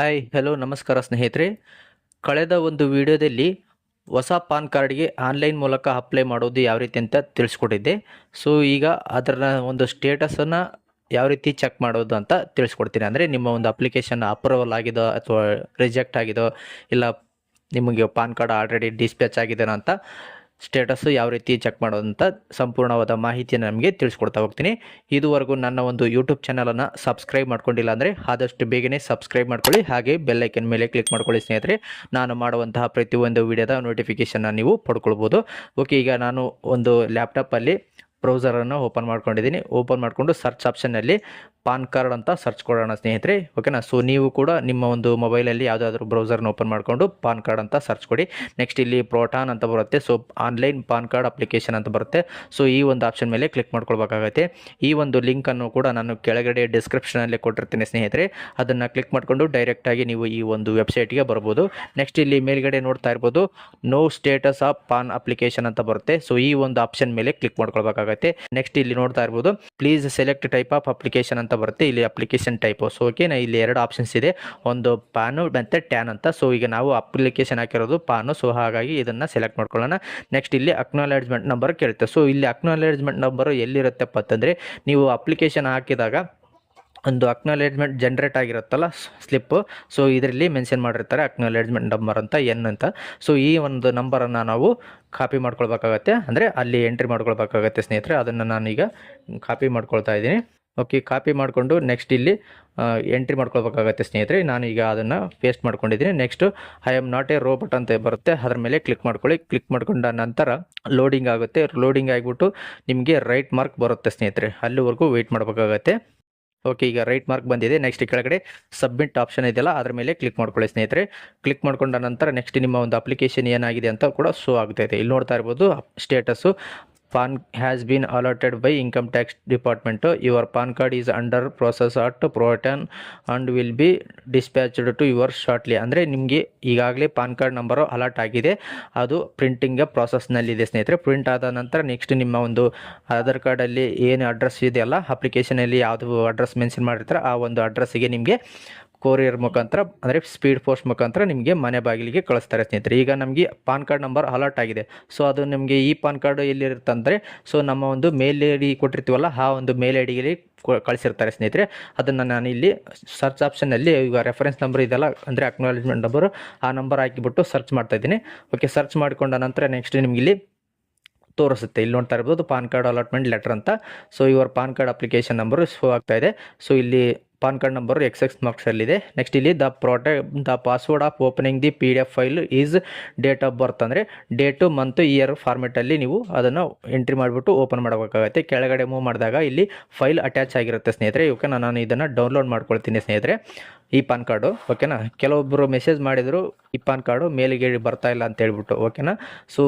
Hi hello ನಮಸ್ಕಾರ ಸ್ನೇಹಿತರೆ. ಕಳೆದ ಒಂದು ವಿಡಿಯೋದಲ್ಲಿ ಹೊಸ ಪಾನ್ ಕಾರ್ಡ್ಗೆ ಆನ್ಲೈನ್ ಮೂಲಕ ಅಪ್ಲೈ ಮಾಡೋದು ಯಾವ ರೀತಿ ಅಂತ ತಿಳಿಸ್ಕೊಟ್ಟಿದ್ದೆ. ಸೊ ಈಗ ಅದರ ಒಂದು ಸ್ಟೇಟಸನ್ನು ಯಾವ ರೀತಿ ಚೆಕ್ ಮಾಡೋದು ಅಂತ ತಿಳಿಸ್ಕೊಡ್ತೀನಿ. ಅಂದರೆ ನಿಮ್ಮ ಒಂದು ಅಪ್ಲಿಕೇಶನ್ ಅಪ್ರೂವಲ್ ಆಗಿದೋ ಅಥವಾ ರಿಜೆಕ್ಟ್ ಆಗಿದೋ, ಇಲ್ಲ ನಿಮಗೆ ಪಾನ್ ಕಾರ್ಡ್ ಆಲ್ರೆಡಿ ಡಿಸ್ಪ್ಯಾಚ್ ಆಗಿದೆನೋ ಅಂತ ಸ್ಟೇಟಸ್ಸು ಯಾವ ರೀತಿ ಚೆಕ್ ಮಾಡೋದಂತ ಸಂಪೂರ್ಣವಾದ ಮಾಹಿತಿಯನ್ನು ನಮಗೆ ತಿಳಿಸ್ಕೊಡ್ತಾ ಹೋಗ್ತೀನಿ. ಇದುವರೆಗೂ ನನ್ನ ಒಂದು ಯೂಟ್ಯೂಬ್ ಚಾನಲನ್ನು ಸಬ್ಸ್ಕ್ರೈಬ್ ಮಾಡ್ಕೊಂಡಿಲ್ಲ ಅಂದರೆ ಆದಷ್ಟು ಬೇಗನೆ ಸಬ್ಸ್ಕ್ರೈಬ್ ಮಾಡ್ಕೊಳ್ಳಿ, ಹಾಗೆ ಬೆಲ್ ಐಕನ್ ಮೇಲೆ ಕ್ಲಿಕ್ ಮಾಡ್ಕೊಳ್ಳಿ ಸ್ನೇಹಿತರೆ. ನಾನು ಮಾಡುವಂತಹ ಪ್ರತಿಯೊಂದು ವಿಡಿಯೋದ ನೋಟಿಫಿಕೇಷನ್ನ ನೀವು ಪಡ್ಕೊಳ್ಬೋದು. ಓಕೆ, ಈಗ ನಾನು ಒಂದು ಲ್ಯಾಪ್ಟಾಪಲ್ಲಿ ಬ್ರೌಸರನ್ನು ಓಪನ್ ಮಾಡ್ಕೊಂಡಿದ್ದೀನಿ. ಓಪನ್ ಮಾಡಿಕೊಂಡು ಸರ್ಚ್ ಆಪ್ಷನ್ನಲ್ಲಿ ಪಾನ್ ಕಾರ್ಡ್ ಅಂತ ಸರ್ಚ್ ಕೊಡೋಣ ಸ್ನೇಹಿತರೆ. ಓಕೆನಾ. ಸೊ ನೀವು ಕೂಡ ನಿಮ್ಮ ಒಂದು ಮೊಬೈಲಲ್ಲಿ ಯಾವುದಾದ್ರೂ ಬ್ರೌಸರ್ನ ಓಪನ್ ಮಾಡಿಕೊಂಡು ಪಾನ್ ಕಾರ್ಡ್ ಅಂತ ಸರ್ಚ್ ಕೊಡಿ. ನೆಕ್ಸ್ಟ್ ಇಲ್ಲಿ ಪ್ರೋಟಾನ್ ಅಂತ ಬರುತ್ತೆ. So online PAN card application ಅಂತ ಬರುತ್ತೆ. ಸೊ ಈ ಒಂದು ಆಪ್ಷನ್ ಮೇಲೆ ಕ್ಲಿಕ್ ಮಾಡ್ಕೊಳ್ಬೇಕಾಗತ್ತೆ. ಈ ಒಂದು ಲಿಂಕನ್ನು ಕೂಡ ನಾನು ಕೆಳಗಡೆ ಡಿಸ್ಕ್ರಿಪ್ಷನಲ್ಲಿ ಕೊಟ್ಟಿರ್ತೀನಿ ಸ್ನೇಹಿತರೆ. ಅದನ್ನು ಕ್ಲಿಕ್ ಮಾಡಿಕೊಂಡು ಡೈರೆಕ್ಟಾಗಿ ನೀವು ಈ ಒಂದು ವೆಬ್ಸೈಟ್ಗೆ ಬರ್ಬೋದು. ನೆಕ್ಸ್ಟ್ ಇಲ್ಲಿ ಮೇಲ್ಗಡೆ ನೋಡ್ತಾ ಇರ್ಬೋದು, no status of PAN application ಅಂತ ಬರುತ್ತೆ. ಸೊ ಈ ಒಂದು ಆಪ್ಷನ್ ಮೇಲೆ ಕ್ಲಿಕ್ ಮಾಡ್ಕೊಳ್ಬೇಕಾಗತ್ತೆ. ನೆಕ್ಸ್ಟ್ ಇಲ್ಲಿ ನೋಡ್ತಾ ಇರ್ಬೋದು, please select type of application ಅಂತ ಬರುತ್ತೆ. ಇಲ್ಲಿ ಅಪ್ಲಿಕೇಶನ್ ಟೈಪ್. ಸೊ ಓಕೆನಾ, ಇಲ್ಲಿ ಎರಡು ಆಪ್ಷನ್ಸ್ ಇದೆ, ಒಂದು ಪಾನು ಮತ್ತು ಟ್ಯಾನ್ ಅಂತ. ಸೊ ಈಗ ನಾವು ಅಪ್ಲಿಕೇಶನ್ ಹಾಕಿರೋದು ಪಾನು, ಸೊ ಹಾಗಾಗಿ ಇದನ್ನು ಸೆಲೆಕ್ಟ್ ಮಾಡ್ಕೊಳ್ಳೋಣ. ನೆಕ್ಸ್ಟ್ ಇಲ್ಲಿ ಅಕ್ನಾಲೆಜ್ಮೆಂಟ್ ನಂಬರ್ ಕೇಳುತ್ತೆ. ಸೊ ಇಲ್ಲಿ ಅಕ್ನಾಲೆಜ್ಮೆಂಟ್ ನಂಬರ್ ಎಲ್ಲಿರುತ್ತಪ್ಪ ಅಂತಂದರೆ, ನೀವು ಅಪ್ಲಿಕೇಶನ್ ಹಾಕಿದಾಗ ಒಂದು ಅಕ್ನಾಲೆಜ್ಮೆಂಟ್ ಜನ್ರೇಟ್ ಆಗಿರುತ್ತಲ್ಲ ಸ್ಲಿಪ್ಪು, ಸೊ ಇದರಲ್ಲಿ ಮೆನ್ಷನ್ ಮಾಡಿರ್ತಾರೆ ಅಕ್ನಾಲೆಜ್ಮೆಂಟ್ ನಂಬರ್ ಅಂತ ಎನ್ ಅಂತ. ಸೊ ಈ ಒಂದು ನಂಬರನ್ನು ನಾವು ಕಾಪಿ ಮಾಡ್ಕೊಳ್ಬೇಕಾಗತ್ತೆ, ಅಂದರೆ ಅಲ್ಲಿ ಎಂಟ್ರಿ ಮಾಡ್ಕೊಳ್ಬೇಕಾಗತ್ತೆ ಸ್ನೇಹಿತರೆ. ಅದನ್ನು ನಾನೀಗ ಕಾಪಿ ಮಾಡ್ಕೊಳ್ತಾ ಇದ್ದೀನಿ. ಓಕೆ, ಕಾಪಿ ಮಾಡಿಕೊಂಡು ನೆಕ್ಸ್ಟ್ ಇಲ್ಲಿ ಎಂಟ್ರಿ ಮಾಡ್ಕೊಳ್ಬೇಕಾಗತ್ತೆ ಸ್ನೇಹಿತರೆ. ನಾನು ಈಗ ಅದನ್ನು ಪೇಸ್ಟ್ ಮಾಡ್ಕೊಂಡಿದ್ದೀನಿ. Next I am not A robot ಅಂತ ಬರುತ್ತೆ, ಅದರ ಮೇಲೆ ಕ್ಲಿಕ್ ಮಾಡ್ಕೊಳ್ಳಿ. ಕ್ಲಿಕ್ ಮಾಡ್ಕೊಂಡ ನಂತರ ಲೋಡಿಂಗ್ ಆಗುತ್ತೆ. ಲೋಡಿಂಗ್ ಆಗಿಬಿಟ್ಟು ನಿಮಗೆ ರೈಟ್ ಮಾರ್ಕ್ ಬರುತ್ತೆ ಸ್ನೇಹಿತರೆ, ಅಲ್ಲಿವರೆಗೂ ವೆಯ್ಟ್ ಮಾಡಬೇಕಾಗತ್ತೆ. ಓಕೆ, ಈಗ ರೈಟ್ ಮಾರ್ಕ್ ಬಂದಿದೆ. ನೆಕ್ಸ್ಟ್ ಕೆಳಗಡೆ ಸಬ್ಮಿಟ್ ಆಪ್ಷನ್ ಇದೆಯಲ್ಲ, ಅದರ ಮೇಲೆ ಕ್ಲಿಕ್ ಮಾಡ್ಕೊಳ್ಳಿ ಸ್ನೇಹಿತರೆ. ಕ್ಲಿಕ್ ಮಾಡ್ಕೊಂಡ ನಂತರ ನೆಕ್ಸ್ಟ್ ನಿಮ್ಮ ಒಂದು ಅಪ್ಲಿಕೇಶನ್ ಏನಾಗಿದೆ ಅಂತ ಕೂಡ ಶೋ ಆಗ್ತಾ ಇದೆ. ಇಲ್ಲಿ ನೋಡ್ತಾ ಇರ್ಬೋದು status, PAN has been allotted by income tax department. Your PAN card is under process at Protean and will be dispatched to your shortly. ಅಂದರೆ ನಿಮಗೆ ಈಗಾಗಲೇ ಪಾನ್ ಕಾರ್ಡ್ ನಂಬರು ಅಲಾಟ್ ಆಗಿದೆ, ಅದು ಪ್ರಿಂಟಿಂಗ್ ಪ್ರಾಸೆಸ್ನಲ್ಲಿದೆ ಸ್ನೇಹಿತರೆ. ಪ್ರಿಂಟ್ ಆದ ನಂತರ ನೆಕ್ಸ್ಟ್ ನಿಮ್ಮ ಒಂದು ಆಧಾರ್ ಕಾರ್ಡಲ್ಲಿ ಏನು ಅಡ್ರೆಸ್ ಇದೆಯಲ್ಲ, ಅಪ್ಲಿಕೇಶನಲ್ಲಿ ಯಾವುದು ಅಡ್ರೆಸ್ ಮೆನ್ಷನ್ ಮಾಡಿರ್ತಾರೆ ಆ ಒಂದು ಅಡ್ರೆಸ್ಸಿಗೆ ನಿಮಗೆ ಕೊರಿಯರ್ ಮುಖಾಂತರ, ಅಂದರೆ ಸ್ಪೀಡ್ ಪೋಸ್ಟ್ ಮುಖಾಂತರ ನಿಮಗೆ ಮನೆ ಬಾಗಿಲಿಗೆ ಕಳಿಸ್ತಾರೆ ಸ್ನೇಹಿತರೆ. ಈಗ ನಮಗೆ ಪಾನ್ ಕಾರ್ಡ್ ನಂಬರ್ ಅಲರ್ಟ್ ಆಗಿದೆ. ಸೊ ಅದು ನಿಮಗೆ ಈ ಪಾನ್ ಕಾರ್ಡು ಎಲ್ಲಿರುತ್ತಂದರೆ, ಸೊ ನಮ್ಮ ಒಂದು ಮೇಲ್ ಐ ಡಿ ಕೊಟ್ಟಿರ್ತೀವಲ್ಲ, ಆ ಒಂದು ಮೇಲ್ ಐ ಡಿಗೆ ಕಳಿಸಿರ್ತಾರೆ ಸ್ನೇಹಿತರೆ. ಅದನ್ನು ನಾನು ಇಲ್ಲಿ ಸರ್ಚ್ ಆಪ್ಷನ್ನಲ್ಲಿ ಈಗ ರೆಫರೆನ್ಸ್ ನಂಬರ್ ಇದೆಲ್ಲ, ಅಂದರೆ ಅಕ್ನಾಲೆಜ್ಮೆಂಟ್ ನಂಬರು, ಆ ನಂಬರ್ ಹಾಕಿಬಿಟ್ಟು ಸರ್ಚ್ ಮಾಡ್ತಾಯಿದ್ದೀನಿ. ಓಕೆ, ಸರ್ಚ್ ಮಾಡಿಕೊಂಡ ನಂತರ ನೆಕ್ಸ್ಟ್ ನಿಮಗೆ ಇಲ್ಲಿ ತೋರಿಸುತ್ತೆ. ಇಲ್ಲಿ ನೋಡ್ತಾ ಇರ್ಬೋದು ಪಾನ್ ಕಾರ್ಡ್ ಅಲಾಟ್ಮೆಂಟ್ ಲೆಟರ್ ಅಂತ. So your PAN card application number show ಆಗ್ತಾ ಇದೆ. ಸೊ ಇಲ್ಲಿ ಪಾನ್ ಕಾರ್ಡ್ ನಂಬರು XX ಮಾರ್ಕ್ಸಲ್ಲಿದೆ. ನೆಕ್ಸ್ಟ್ ಇಲ್ಲಿ the password of opening the PDF file is date of birth, ಅಂದರೆ ಡೇಟು ಮಂತು ಇಯರ್ ಫಾರ್ಮೆಟಲ್ಲಿ ನೀವು ಅದನ್ನು entry ಮಾಡಿಬಿಟ್ಟು ಓಪನ್ ಮಾಡಬೇಕಾಗತ್ತೆ. ಕೆಳಗಡೆ ಮೂವ್ ಮಾಡಿದಾಗ ಇಲ್ಲಿ ಫೈಲ್ ಅಟ್ಯಾಚ್ ಆಗಿರುತ್ತೆ ಸ್ನೇಹಿತರೆ. ಓಕೆನಾ, ನಾನು ಇದನ್ನು ಡೌನ್ಲೋಡ್ ಮಾಡ್ಕೊಳ್ತೀನಿ ಸ್ನೇಹಿತರೆ, ಈ ಪಾನ್ ಕಾರ್ಡು. ಓಕೆನಾ, ಕೆಲವೊಬ್ಬರು ಮೆಸೇಜ್ ಮಾಡಿದರು ಈ ಪಾನ್ ಕಾರ್ಡು ಮೇಲಿಗೆ ಬರ್ತಾ ಇಲ್ಲ ಅಂತ ಹೇಳ್ಬಿಟ್ಟು. ಓಕೆನಾ, ಸೊ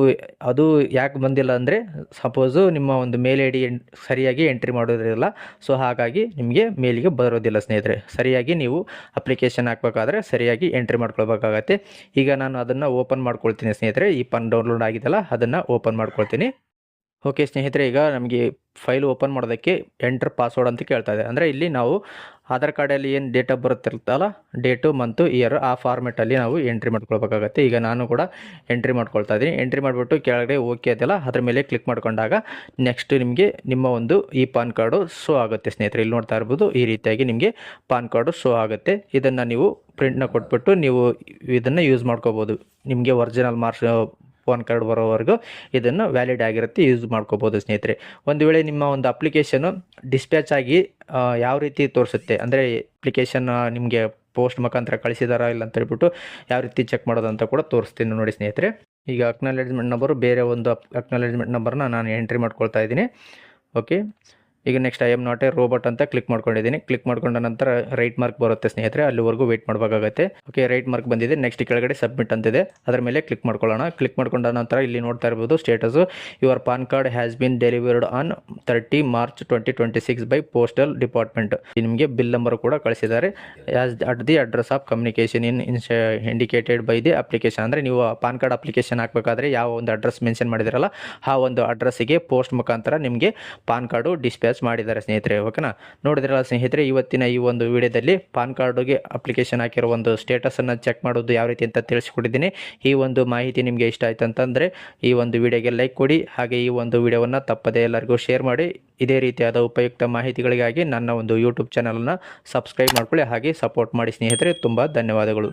ಅದು ಯಾಕೆ ಬಂದಿಲ್ಲ ಅಂದರೆ, ಸಪೋಸು ನಿಮ್ಮ ಒಂದು ಮೇಲ್ ಐ ಡಿ ಸರಿಯಾಗಿ ಎಂಟ್ರಿ ಮಾಡೋದಿಲ್ಲ. ಸೊ ಹಾಗಾಗಿ ನಿಮಗೆ ಮೇಲಿಗೆ ಬರೋದಿಲ್ಲ ಸ್ನೇಹಿತರೆ. ಸರಿಯಾಗಿ ನೀವು ಅಪ್ಲಿಕೇಶನ್ ಹಾಕಬೇಕಾದ್ರೆ ಸರಿಯಾಗಿ ಎಂಟ್ರಿ ಮಾಡ್ಕೊಳ್ಬೇಕಾಗತ್ತೆ. ಈಗ ನಾನು ಅದನ್ನು ಓಪನ್ ಮಾಡ್ಕೊಳ್ತೀನಿ ಸ್ನೇಹಿತರೆ. ಈ ಪಾನ್ ಡೌನ್ಲೋಡ್ ಆಗಿದೆಲ್ಲ ಅದನ್ನು ಓಪನ್ ಮಾಡ್ಕೊಳ್ತೀನಿ. ಓಕೆ ಸ್ನೇಹಿತರೆ, ಈಗ ನಮಗೆ ಫೈಲ್ ಓಪನ್ ಮಾಡೋದಕ್ಕೆ ಎಂಟರ್ ಪಾಸ್ವರ್ಡ್ ಅಂತ ಕೇಳ್ತಾ ಇದೆ. ಅಂದರೆ ಇಲ್ಲಿ ನಾವು ಆಧಾರ್ ಕಾರ್ಡಲ್ಲಿ ಏನು ಡೇಟ್ ಆಫ್ ಬರ್ತ್ ಇರುತ್ತಲ್ಲ, ಡೇಟು ಮಂತು ಇಯರ್, ಆ ಫಾರ್ಮೆಟಲ್ಲಿ ನಾವು ಎಂಟ್ರಿ ಮಾಡ್ಕೊಳ್ಬೇಕಾಗತ್ತೆ. ಈಗ ನಾನು ಕೂಡ ಎಂಟ್ರಿ ಮಾಡ್ಕೊಳ್ತಾ ಇದ್ದೀನಿ. ಎಂಟ್ರಿ ಮಾಡಿಬಿಟ್ಟು ಕೆಳಗಡೆ ಓಕೆ ಅದೆಲ್ಲ ಅದ್ರ ಮೇಲೆ ಕ್ಲಿಕ್ ಮಾಡ್ಕೊಂಡಾಗ ನೆಕ್ಸ್ಟ್ ನಿಮಗೆ ನಿಮ್ಮ ಒಂದು ಈ ಪಾನ್ ಕಾರ್ಡು ಶೋ ಆಗುತ್ತೆ ಸ್ನೇಹಿತರೆ. ಇಲ್ಲಿ ನೋಡ್ತಾ ಇರ್ಬೋದು, ಈ ರೀತಿಯಾಗಿ ನಿಮಗೆ ಪಾನ್ ಕಾರ್ಡು ಶೋ ಆಗುತ್ತೆ. ಇದನ್ನು ನೀವು ಪ್ರಿಂಟ್ನ ಕೊಟ್ಬಿಟ್ಟು ನೀವು ಇದನ್ನು ಯೂಸ್ ಮಾಡ್ಕೋಬೋದು. ನಿಮಗೆ ಒರಿಜಿನಲ್ ಮಾರ್ಕ್ಸ್ ಪಾನ್ ಕಾರ್ಡ್ ಬರೋವರೆಗೂ ಇದನ್ನು ವ್ಯಾಲಿಡ್ ಆಗಿರುತ್ತೆ, ಯೂಸ್ ಮಾಡ್ಕೋಬೋದು ಸ್ನೇಹಿತರೆ. ಒಂದು ವೇಳೆ ನಿಮ್ಮ ಒಂದು ಅಪ್ಲಿಕೇಶನು ಡಿಸ್ಪ್ಯಾಚ್ ಆಗಿ ಯಾವ ರೀತಿ ತೋರಿಸುತ್ತೆ ಅಂದರೆ, ಅಪ್ಲಿಕೇಶನ್ ನಿಮಗೆ ಪೋಸ್ಟ್ ಮುಖಾಂತರ ಕಳಿಸಿದಾರಾ ಇಲ್ಲ ಅಂತ ಹೇಳ್ಬಿಟ್ಟು ಯಾವ ರೀತಿ ಚೆಕ್ ಮಾಡೋದು ಅಂತ ಕೂಡ ತೋರಿಸ್ತೀನಿ ನೋಡಿ ಸ್ನೇಹಿತರೆ. ಈಗ ಅಕ್ನಾಲೆಜ್ಮೆಂಟ್ ನಂಬರು, ಬೇರೆ ಒಂದು ಅಕ್ನಾಲೆಜ್ಮೆಂಟ್ ನಂಬರ್ನ ನಾನು ಎಂಟ್ರಿ ಮಾಡ್ಕೊಳ್ತಾ ಇದ್ದೀನಿ. ಓಕೆ, ಈಗ next I am not A robot ಅಂತ ಕ್ಲಿಕ್ ಮಾಡ್ಕೊಂಡಿದ್ದೀನಿ. ಕ್ಲಿಕ್ ಮಾಡ್ಕೊಂಡ ನಂತರ ರೈಟ್ ಮಾರ್ಕ್ ಬರುತ್ತೆ ಸ್ನೇಹಿತರೆ, ಅಲ್ಲಿವರೆಗೂ ವೆಯ್ಟ್ ಮಾಡಬೇಕಾಗತ್ತೆ. ಓಕೆ, ರೈಟ್ ಮಾರ್ಕ್ ಬಂದಿದೆ. ನೆಕ್ಸ್ಟ್ ಕೆಳಗಡೆ ಸಬ್ಮಿಟ್ ಅಂತಿದೆ, ಅದರ ಮೇಲೆ ಕ್ಲಿಕ್ ಮಾಡ್ಕೊಳ್ಳೋಣ. ಕ್ಲಿಕ್ ಮಾಡ್ಕೊಂಡ ನಂತರ ಇಲ್ಲಿ ನೋಡ್ತಾ ಇರ್ಬೋದು status, your PAN card has been delivered on 30 March 2026 by postal department. ನಿಮಗೆ ಬಿಲ್ ನಂಬರ್ ಕೂಡ ಕಳಿಸಿದ್ದಾರೆ. As at the address of communication indicated by the application. ಅಂದರೆ ನೀವು ಪಾನ್ ಕಾರ್ಡ್ ಅಪ್ಲಿಕೇಶನ್ ಹಾಕಬೇಕಾದ್ರೆ ಯಾವ ಒಂದು ಅಡ್ರೆಸ್ ಮೆನ್ಷನ್ ಮಾಡಿದಿರಲ್ಲ, ಆ ಒಂದು ಅಡ್ರೆಸ್ಸಿಗೆ ಪೋಸ್ಟ್ ಮುಖಾಂತರ ನಿಮಗೆ ಪಾನ್ ಕಾರ್ಡು ಡಿಸ್ಪ್ಯಾಚ್ ಅಟ್ಯಾಚ್ ಮಾಡಿದ್ದಾರೆ ಸ್ನೇಹಿತರೆ. ಓಕೆನಾ, ನೋಡಿದ್ರಲ್ಲ ಸ್ನೇಹಿತರೆ, ಇವತ್ತಿನ ಈ ಒಂದು ವಿಡಿಯೋದಲ್ಲಿ ಪಾನ್ ಕಾರ್ಡ್ಗೆ ಅಪ್ಲಿಕೇಶನ್ ಹಾಕಿರೋ ಒಂದು ಸ್ಟೇಟಸನ್ನು ಚೆಕ್ ಮಾಡೋದು ಯಾವ ರೀತಿ ಅಂತ ತಿಳಿಸ್ಕೊಟ್ಟಿದ್ದೀನಿ. ಈ ಒಂದು ಮಾಹಿತಿ ನಿಮಗೆ ಇಷ್ಟ ಆಯ್ತು ಅಂತಂದರೆ ಈ ಒಂದು ವಿಡಿಯೋಗೆ ಲೈಕ್ ಕೊಡಿ, ಹಾಗೆ ಈ ಒಂದು ವಿಡಿಯೋವನ್ನು ತಪ್ಪದೇ ಎಲ್ಲರಿಗೂ ಶೇರ್ ಮಾಡಿ. ಇದೇ ರೀತಿಯಾದ ಉಪಯುಕ್ತ ಮಾಹಿತಿಗಳಿಗಾಗಿ ನನ್ನ ಒಂದು ಯೂಟ್ಯೂಬ್ ಚಾನಲನ್ನು ಸಬ್ಸ್ಕ್ರೈಬ್ ಮಾಡ್ಕೊಳ್ಳಿ, ಹಾಗೆ ಸಪೋರ್ಟ್ ಮಾಡಿ ಸ್ನೇಹಿತರೆ. ತುಂಬ ಧನ್ಯವಾದಗಳು.